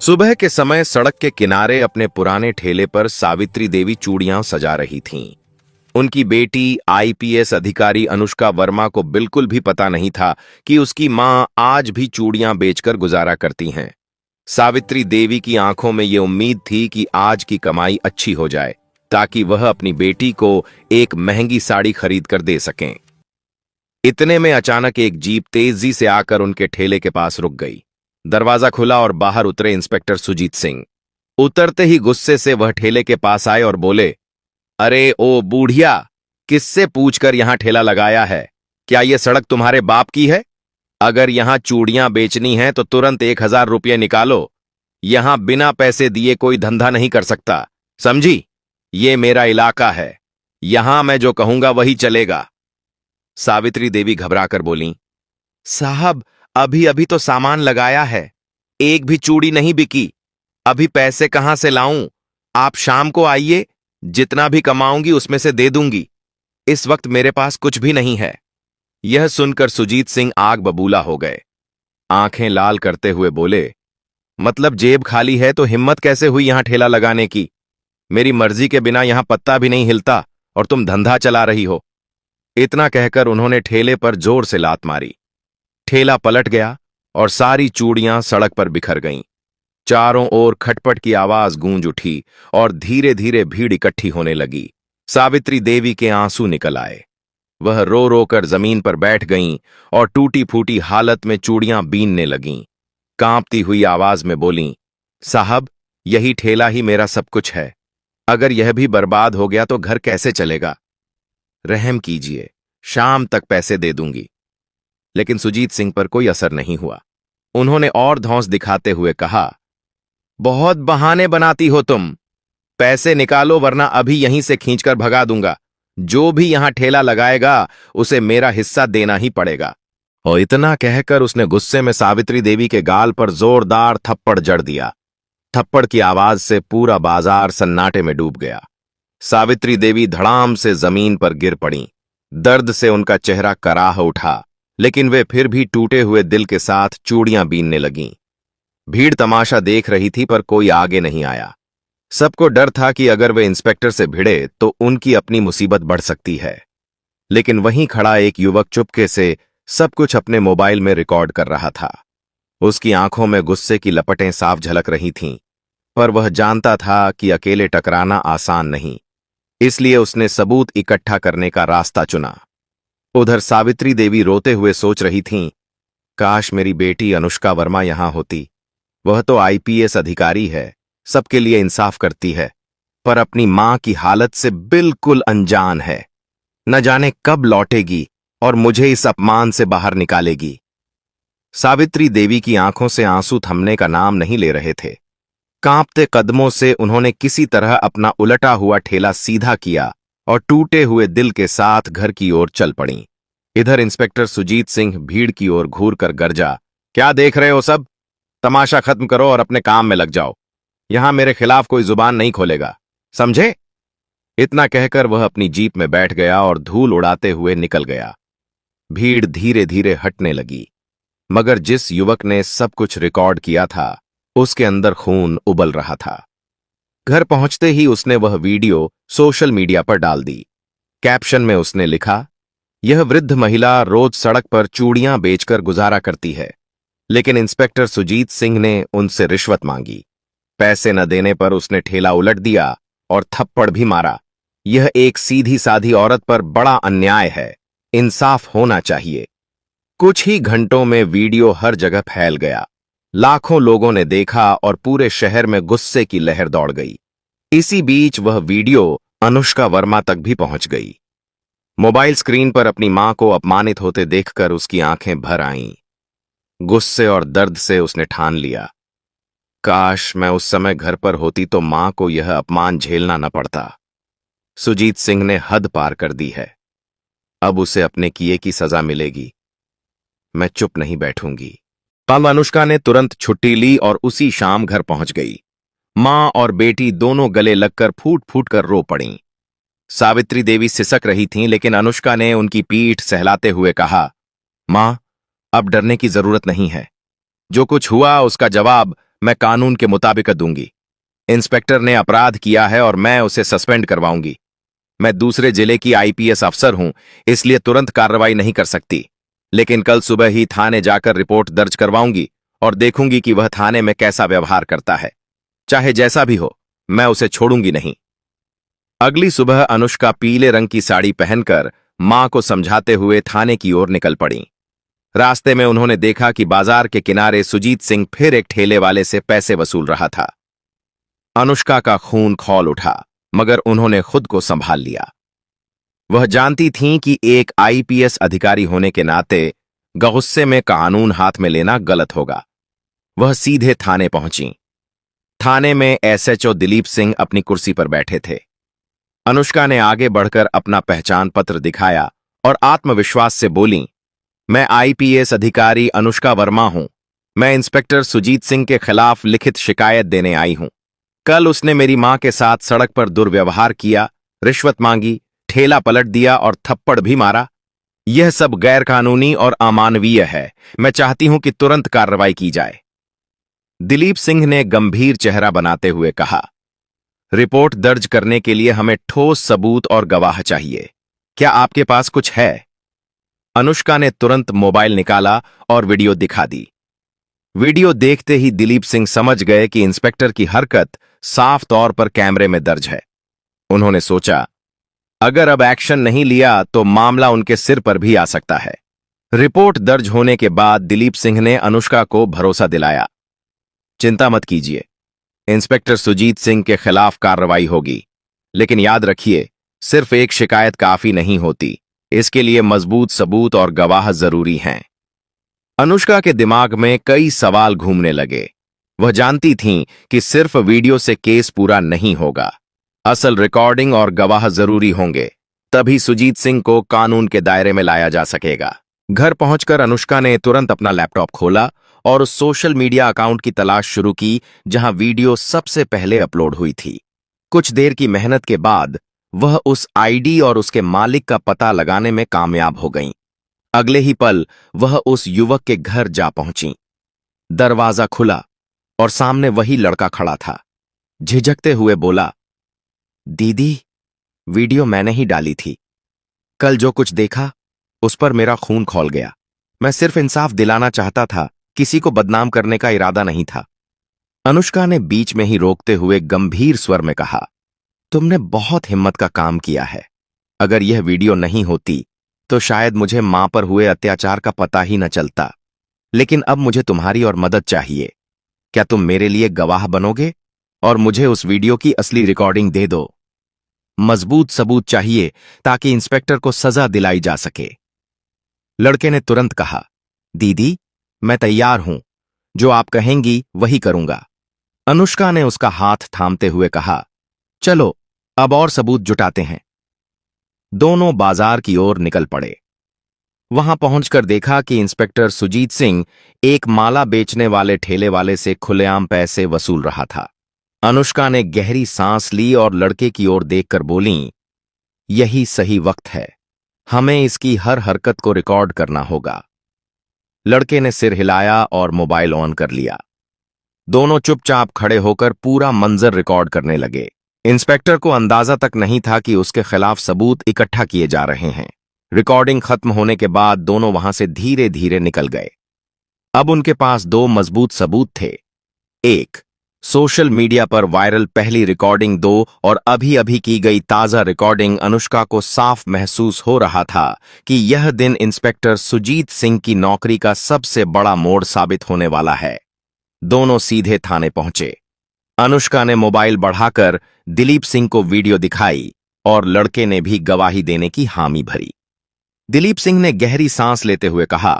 सुबह के समय सड़क के किनारे अपने पुराने ठेले पर सावित्री देवी चूड़ियां सजा रही थीं। उनकी बेटी आईपीएस अधिकारी अनुष्का वर्मा को बिल्कुल भी पता नहीं था कि उसकी मां आज भी चूड़ियां बेचकर गुजारा करती हैं। सावित्री देवी की आंखों में ये उम्मीद थी कि आज की कमाई अच्छी हो जाए ताकि वह अपनी बेटी को एक महंगी साड़ी खरीद कर दे सकें। इतने में अचानक एक जीप तेजी से आकर उनके ठेले के पास रुक गई। दरवाजा खुला और बाहर उतरे इंस्पेक्टर सुजीत सिंह। उतरते ही गुस्से से वह ठेले के पास आए और बोले, अरे ओ बूढ़िया, किससे पूछकर यहां ठेला लगाया है? क्या यह सड़क तुम्हारे बाप की है? अगर यहां चूड़ियां बेचनी है तो तुरंत 1000 रुपये निकालो। यहां बिना पैसे दिए कोई धंधा नहीं कर सकता, समझी? ये मेरा इलाका है, यहां मैं जो कहूंगा वही चलेगा। सावित्री देवी घबराकर बोलीं, साहब अभी अभी तो सामान लगाया है, एक भी चूड़ी नहीं बिकी। अभी पैसे कहां से लाऊं? आप शाम को आइए, जितना भी कमाऊंगी उसमें से दे दूंगी। इस वक्त मेरे पास कुछ भी नहीं है। यह सुनकर सुजीत सिंह आग बबूला हो गए। आंखें लाल करते हुए बोले, मतलब जेब खाली है तो हिम्मत कैसे हुई यहां ठेला लगाने की? मेरी मर्जी के बिना यहां पत्ता भी नहीं हिलता और तुम धंधा चला रही हो। इतना कहकर उन्होंने ठेले पर जोर से लात मारी। ठेला पलट गया और सारी चूड़ियां सड़क पर बिखर गईं। चारों ओर खटपट की आवाज गूंज उठी और धीरे धीरे भीड़ इकट्ठी होने लगी। सावित्री देवी के आंसू निकल आए। वह रो रो कर जमीन पर बैठ गईं और टूटी फूटी हालत में चूड़ियां बीनने लगीं। कांपती हुई आवाज में बोलीं, साहब यही ठेला ही मेरा सब कुछ है। अगर यह भी बर्बाद हो गया तो घर कैसे चलेगा? रहम कीजिए, शाम तक पैसे दे दूंगी। लेकिन सुजीत सिंह पर कोई असर नहीं हुआ। उन्होंने और धौंस दिखाते हुए कहा, बहुत बहाने बनाती हो तुम। पैसे निकालो वरना अभी यहीं से खींचकर भगा दूंगा। जो भी यहां ठेला लगाएगा उसे मेरा हिस्सा देना ही पड़ेगा। और इतना कहकर उसने गुस्से में सावित्री देवी के गाल पर जोरदार थप्पड़ जड़ दिया। थप्पड़ की आवाज से पूरा बाजार सन्नाटे में डूब गया। सावित्री देवी धड़ाम से जमीन पर गिर पड़ी। दर्द से उनका चेहरा कराह उठा, लेकिन वे फिर भी टूटे हुए दिल के साथ चूड़ियां बीनने लगीं। भीड़ तमाशा देख रही थी पर कोई आगे नहीं आया। सबको डर था कि अगर वे इंस्पेक्टर से भिड़े तो उनकी अपनी मुसीबत बढ़ सकती है। लेकिन वहीं खड़ा एक युवक चुपके से सब कुछ अपने मोबाइल में रिकॉर्ड कर रहा था। उसकी आंखों में गुस्से की लपटें साफ झलक रही थीं, पर वह जानता था कि अकेले टकराना आसान नहीं, इसलिए उसने सबूत इकट्ठा करने का रास्ता चुना। उधर सावित्री देवी रोते हुए सोच रही थीं, काश मेरी बेटी अनुष्का वर्मा यहां होती। वह तो आईपीएस अधिकारी है, सबके लिए इंसाफ करती है, पर अपनी मां की हालत से बिल्कुल अनजान है। न जाने कब लौटेगी और मुझे इस अपमान से बाहर निकालेगी। सावित्री देवी की आंखों से आंसू थमने का नाम नहीं ले रहे थे। कांपते कदमों से उन्होंने किसी तरह अपना उलटा हुआ ठेला सीधा किया और टूटे हुए दिल के साथ घर की ओर चल पड़ीं। इधर इंस्पेक्टर सुजीत सिंह भीड़ की ओर घूर कर गरजा, क्या देख रहे हो सब? तमाशा खत्म करो और अपने काम में लग जाओ। यहां मेरे खिलाफ कोई जुबान नहीं खोलेगा, समझे? इतना कहकर वह अपनी जीप में बैठ गया और धूल उड़ाते हुए निकल गया। भीड़ धीरे धीरे हटने लगी, मगर जिस युवक ने सब कुछ रिकॉर्ड किया था उसके अंदर खून उबल रहा था। घर पहुंचते ही उसने वह वीडियो सोशल मीडिया पर डाल दी। कैप्शन में उसने लिखा, यह वृद्ध महिला रोज सड़क पर चूड़ियां बेचकर गुजारा करती है, लेकिन इंस्पेक्टर सुजीत सिंह ने उनसे रिश्वत मांगी। पैसे न देने पर उसने ठेला उलट दिया और थप्पड़ भी मारा। यह एक सीधी साधी औरत पर बड़ा अन्याय है, इंसाफ होना चाहिए। कुछ ही घंटों में वीडियो हर जगह फैल गया। लाखों लोगों ने देखा और पूरे शहर में गुस्से की लहर दौड़ गई। इसी बीच वह वीडियो अनुष्का वर्मा तक भी पहुंच गई। मोबाइल स्क्रीन पर अपनी मां को अपमानित होते देखकर उसकी आंखें भर आईं। गुस्से और दर्द से उसने ठान लिया, काश मैं उस समय घर पर होती तो मां को यह अपमान झेलना न पड़ता। सुजीत सिंह ने हद पार कर दी है, अब उसे अपने किए की सजा मिलेगी। मैं चुप नहीं बैठूंगी। तब अनुष्का ने तुरंत छुट्टी ली और उसी शाम घर पहुंच गई। मां और बेटी दोनों गले लगकर फूट फूट कर रो पड़ीं। सावित्री देवी सिसक रही थीं, लेकिन अनुष्का ने उनकी पीठ सहलाते हुए कहा, मां अब डरने की जरूरत नहीं है। जो कुछ हुआ उसका जवाब मैं कानून के मुताबिक दूंगी। इंस्पेक्टर ने अपराध किया है और मैं उसे सस्पेंड करवाऊंगी। मैं दूसरे जिले की आईपीएस अफसर हूं, इसलिए तुरंत कार्रवाई नहीं कर सकती, लेकिन कल सुबह ही थाने जाकर रिपोर्ट दर्ज करवाऊंगी और देखूंगी कि वह थाने में कैसा व्यवहार करता है। चाहे जैसा भी हो, मैं उसे छोड़ूंगी नहीं। अगली सुबह अनुष्का पीले रंग की साड़ी पहनकर मां को समझाते हुए थाने की ओर निकल पड़ी। रास्ते में उन्होंने देखा कि बाजार के किनारे सुजीत सिंह फिर एक ठेले वाले से पैसे वसूल रहा था। अनुष्का का खून खौल उठा, मगर उन्होंने खुद को संभाल लिया। वह जानती थीं कि एक आईपीएस अधिकारी होने के नाते गुस्से में कानून हाथ में लेना गलत होगा। वह सीधे थाने पहुंची। थाने में एसएचओ दिलीप सिंह अपनी कुर्सी पर बैठे थे। अनुष्का ने आगे बढ़कर अपना पहचान पत्र दिखाया और आत्मविश्वास से बोली, मैं आईपीएस अधिकारी अनुष्का वर्मा हूं। मैं इंस्पेक्टर सुजीत सिंह के खिलाफ लिखित शिकायत देने आई हूं। कल उसने मेरी मां के साथ सड़क पर दुर्व्यवहार किया, रिश्वत मांगी, ठेला पलट दिया और थप्पड़ भी मारा। यह सब गैरकानूनी और अमानवीय है। मैं चाहती हूं कि तुरंत कार्रवाई की जाए। दिलीप सिंह ने गंभीर चेहरा बनाते हुए कहा, रिपोर्ट दर्ज करने के लिए हमें ठोस सबूत और गवाह चाहिए। क्या आपके पास कुछ है? अनुष्का ने तुरंत मोबाइल निकाला और वीडियो दिखा दी। वीडियो देखते ही दिलीप सिंह समझ गए कि इंस्पेक्टर की हरकत साफ तौर पर कैमरे में दर्ज है। उन्होंने सोचा, अगर अब एक्शन नहीं लिया तो मामला उनके सिर पर भी आ सकता है। रिपोर्ट दर्ज होने के बाद दिलीप सिंह ने अनुष्का को भरोसा दिलाया, चिंता मत कीजिए, इंस्पेक्टर सुजीत सिंह के खिलाफ कार्रवाई होगी। लेकिन याद रखिए, सिर्फ एक शिकायत काफी नहीं होती, इसके लिए मजबूत सबूत और गवाह जरूरी हैं। अनुष्का के दिमाग में कई सवाल घूमने लगे। वह जानती थीं कि सिर्फ वीडियो से केस पूरा नहीं होगा, असल रिकॉर्डिंग और गवाह जरूरी होंगे, तभी सुजीत सिंह को कानून के दायरे में लाया जा सकेगा। घर पहुंचकर अनुष्का ने तुरंत अपना लैपटॉप खोला और उस सोशल मीडिया अकाउंट की तलाश शुरू की जहां वीडियो सबसे पहले अपलोड हुई थी। कुछ देर की मेहनत के बाद वह उस आईडी और उसके मालिक का पता लगाने में कामयाब हो गईं। अगले ही पल वह उस युवक के घर जा पहुंची। दरवाजा खुला और सामने वही लड़का खड़ा था। झिझकते हुए बोला, दीदी, वीडियो मैंने ही डाली थी। कल जो कुछ देखा उस पर मेरा खून खौल गया। मैं सिर्फ इंसाफ दिलाना चाहता था, किसी को बदनाम करने का इरादा नहीं था। अनुष्का ने बीच में ही रोकते हुए गंभीर स्वर में कहा, तुमने बहुत हिम्मत का काम किया है। अगर यह वीडियो नहीं होती तो शायद मुझे मां पर हुए अत्याचार का पता ही न चलता। लेकिन अब मुझे तुम्हारी और मदद चाहिए। क्या तुम मेरे लिए गवाह बनोगे और मुझे उस वीडियो की असली रिकॉर्डिंग दे दो? मजबूत सबूत चाहिए ताकि इंस्पेक्टर को सजा दिलाई जा सके। लड़के ने तुरंत कहा, दीदी, मैं तैयार हूं, जो आप कहेंगी वही करूंगा। अनुष्का ने उसका हाथ थामते हुए कहा, चलो अब और सबूत जुटाते हैं। दोनों बाजार की ओर निकल पड़े। वहां पहुंचकर देखा कि इंस्पेक्टर सुजीत सिंह एक माला बेचने वाले ठेले वाले से खुलेआम पैसे वसूल रहा था। अनुष्का ने गहरी सांस ली और लड़के की ओर देखकर बोली, यही सही वक्त है, हमें इसकी हर हरकत को रिकॉर्ड करना होगा। लड़के ने सिर हिलाया और मोबाइल ऑन कर लिया। दोनों चुपचाप खड़े होकर पूरा मंजर रिकॉर्ड करने लगे। इंस्पेक्टर को अंदाजा तक नहीं था कि उसके खिलाफ सबूत इकट्ठा किए जा रहे हैं। रिकॉर्डिंग खत्म होने के बाद दोनों वहां से धीरे धीरे निकल गए। अब उनके पास दो मजबूत सबूत थे। एक, सोशल मीडिया पर वायरल पहली रिकॉर्डिंग। दो, और अभी अभी की गई ताजा रिकॉर्डिंग। अनुष्का को साफ महसूस हो रहा था कि यह दिन इंस्पेक्टर सुजीत सिंह की नौकरी का सबसे बड़ा मोड़ साबित होने वाला है। दोनों सीधे थाने पहुंचे। अनुष्का ने मोबाइल बढ़ाकर दिलीप सिंह को वीडियो दिखाई और लड़के ने भी गवाही देने की हामी भरी। दिलीप सिंह ने गहरी सांस लेते हुए कहा,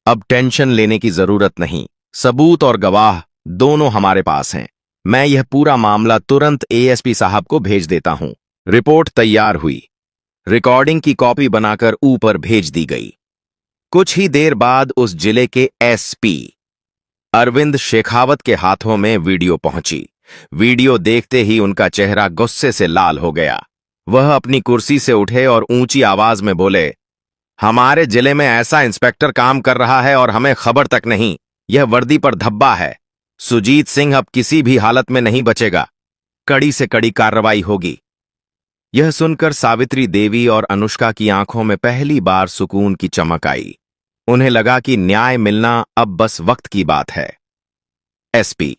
अब टेंशन लेने की जरूरत नहीं, सबूत और गवाह दोनों हमारे पास हैं। मैं यह पूरा मामला तुरंत एएसपी साहब को भेज देता हूं। रिपोर्ट तैयार हुई। रिकॉर्डिंग की कॉपी बनाकर ऊपर भेज दी गई। कुछ ही देर बाद उस जिले के एसपी अरविंद शेखावत के हाथों में वीडियो पहुंची। वीडियो देखते ही उनका चेहरा गुस्से से लाल हो गया। वह अपनी कुर्सी से उठे और ऊंची आवाज में बोले, हमारे जिले में ऐसा इंस्पेक्टर काम कर रहा है और हमें खबर तक नहीं। यह वर्दी पर धब्बा है। सुजीत सिंह अब किसी भी हालत में नहीं बचेगा। कड़ी से कड़ी कार्रवाई होगी। यह सुनकर सावित्री देवी और अनुष्का की आंखों में पहली बार सुकून की चमक आई। उन्हें लगा कि न्याय मिलना अब बस वक्त की बात है। एसपी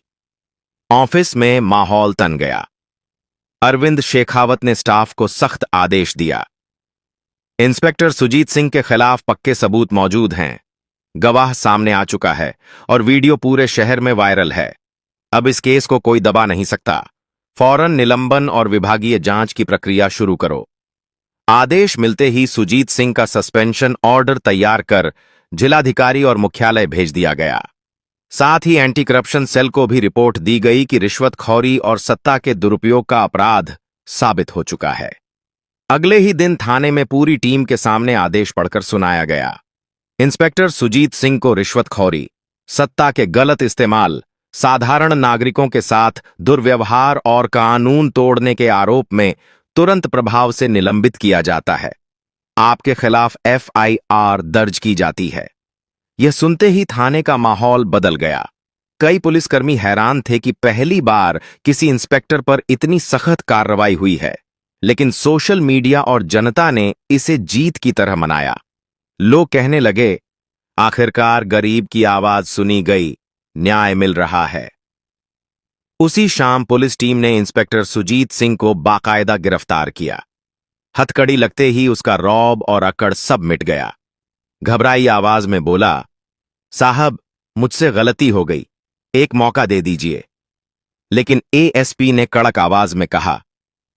ऑफिस में माहौल तन गया। अरविंद शेखावत ने स्टाफ को सख्त आदेश दिया। इंस्पेक्टर सुजीत सिंह के खिलाफ पक्के सबूत मौजूद हैं। गवाह सामने आ चुका है और वीडियो पूरे शहर में वायरल है। अब इस केस को कोई दबा नहीं सकता। फौरन निलंबन और विभागीय जांच की प्रक्रिया शुरू करो। आदेश मिलते ही सुजीत सिंह का सस्पेंशन ऑर्डर तैयार कर जिलाधिकारी और मुख्यालय भेज दिया गया। साथ ही एंटी करप्शन सेल को भी रिपोर्ट दी गई कि रिश्वतखोरी और सत्ता के दुरुपयोग का अपराध साबित हो चुका है। अगले ही दिन थाने में पूरी टीम के सामने आदेश पढ़कर सुनाया गया। इंस्पेक्टर सुजीत सिंह को रिश्वतखोरी, सत्ता के गलत इस्तेमाल, साधारण नागरिकों के साथ दुर्व्यवहार और कानून तोड़ने के आरोप में तुरंत प्रभाव से निलंबित किया जाता है। आपके खिलाफ एफआईआर दर्ज की जाती है। यह सुनते ही थाने का माहौल बदल गया। कई पुलिसकर्मी हैरान थे कि पहली बार किसी इंस्पेक्टर पर इतनी सख्त कार्रवाई हुई है, लेकिन सोशल मीडिया और जनता ने इसे जीत की तरह मनाया। लोग कहने लगे, आखिरकार गरीब की आवाज सुनी गई, न्याय मिल रहा है। उसी शाम पुलिस टीम ने इंस्पेक्टर सुजीत सिंह को बाकायदा गिरफ्तार किया। हथकड़ी लगते ही उसका रौब और अकड़ सब मिट गया। घबराई आवाज में बोला, साहब, मुझसे गलती हो गई, एक मौका दे दीजिए। लेकिन एएसपी ने कड़क आवाज में कहा,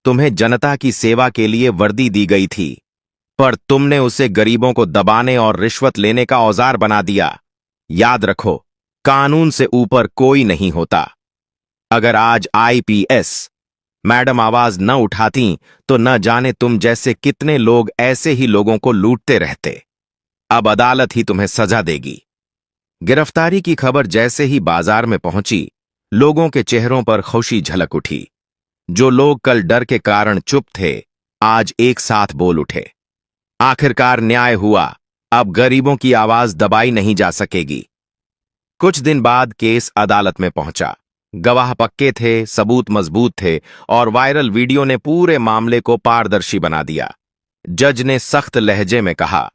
तुम्हें जनता की सेवा के लिए वर्दी दी गई थी, पर तुमने उसे गरीबों को दबाने और रिश्वत लेने का औजार बना दिया। याद रखो, कानून से ऊपर कोई नहीं होता। अगर आज आईपीएस मैडम आवाज न उठाती तो न जाने तुम जैसे कितने लोग ऐसे ही लोगों को लूटते रहते। अब अदालत ही तुम्हें सजा देगी। गिरफ्तारी की खबर जैसे ही बाजार में पहुंची, लोगों के चेहरों पर खुशी झलक उठी। जो लोग कल डर के कारण चुप थे, आज एक साथ बोल उठे। आखिरकार न्याय हुआ, अब गरीबों की आवाज दबाई नहीं जा सकेगी। कुछ दिन बाद केस अदालत में पहुंचा। गवाह पक्के थे, सबूत मजबूत थे और वायरल वीडियो ने पूरे मामले को पारदर्शी बना दिया। जज ने सख्त लहजे में कहा,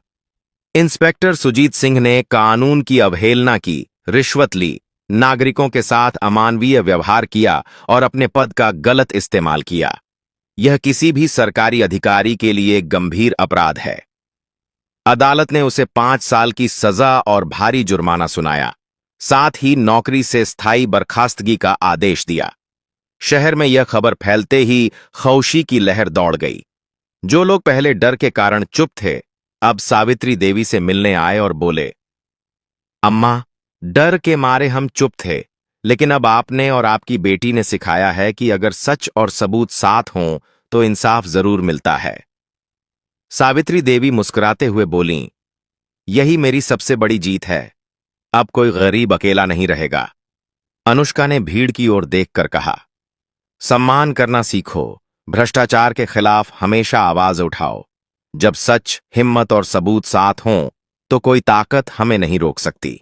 इंस्पेक्टर सुजीत सिंह ने कानून की अवहेलना की, रिश्वत ली, नागरिकों के साथ अमानवीय व्यवहार किया और अपने पद का गलत इस्तेमाल किया। यह किसी भी सरकारी अधिकारी के लिए गंभीर अपराध है। अदालत ने उसे 5 साल की सजा और भारी जुर्माना सुनाया। साथ ही नौकरी से स्थायी बर्खास्तगी का आदेश दिया। शहर में यह खबर फैलते ही खौशी की लहर दौड़ गई। जो लोग पहले डर के कारण चुप थे, अब सावित्री देवी से मिलने आए और बोले, अम्मा, डर के मारे हम चुप थे, लेकिन अब आपने और आपकी बेटी ने सिखाया है कि अगर सच और सबूत साथ हों तो इंसाफ जरूर मिलता है। सावित्री देवी मुस्कुराते हुए बोलीं, यही मेरी सबसे बड़ी जीत है। अब कोई गरीब अकेला नहीं रहेगा। अनुष्का ने भीड़ की ओर देखकर कहा, सम्मान करना सीखो, भ्रष्टाचार के खिलाफ हमेशा आवाज उठाओ। जब सच, हिम्मत और सबूत साथ हों तो कोई ताकत हमें नहीं रोक सकती।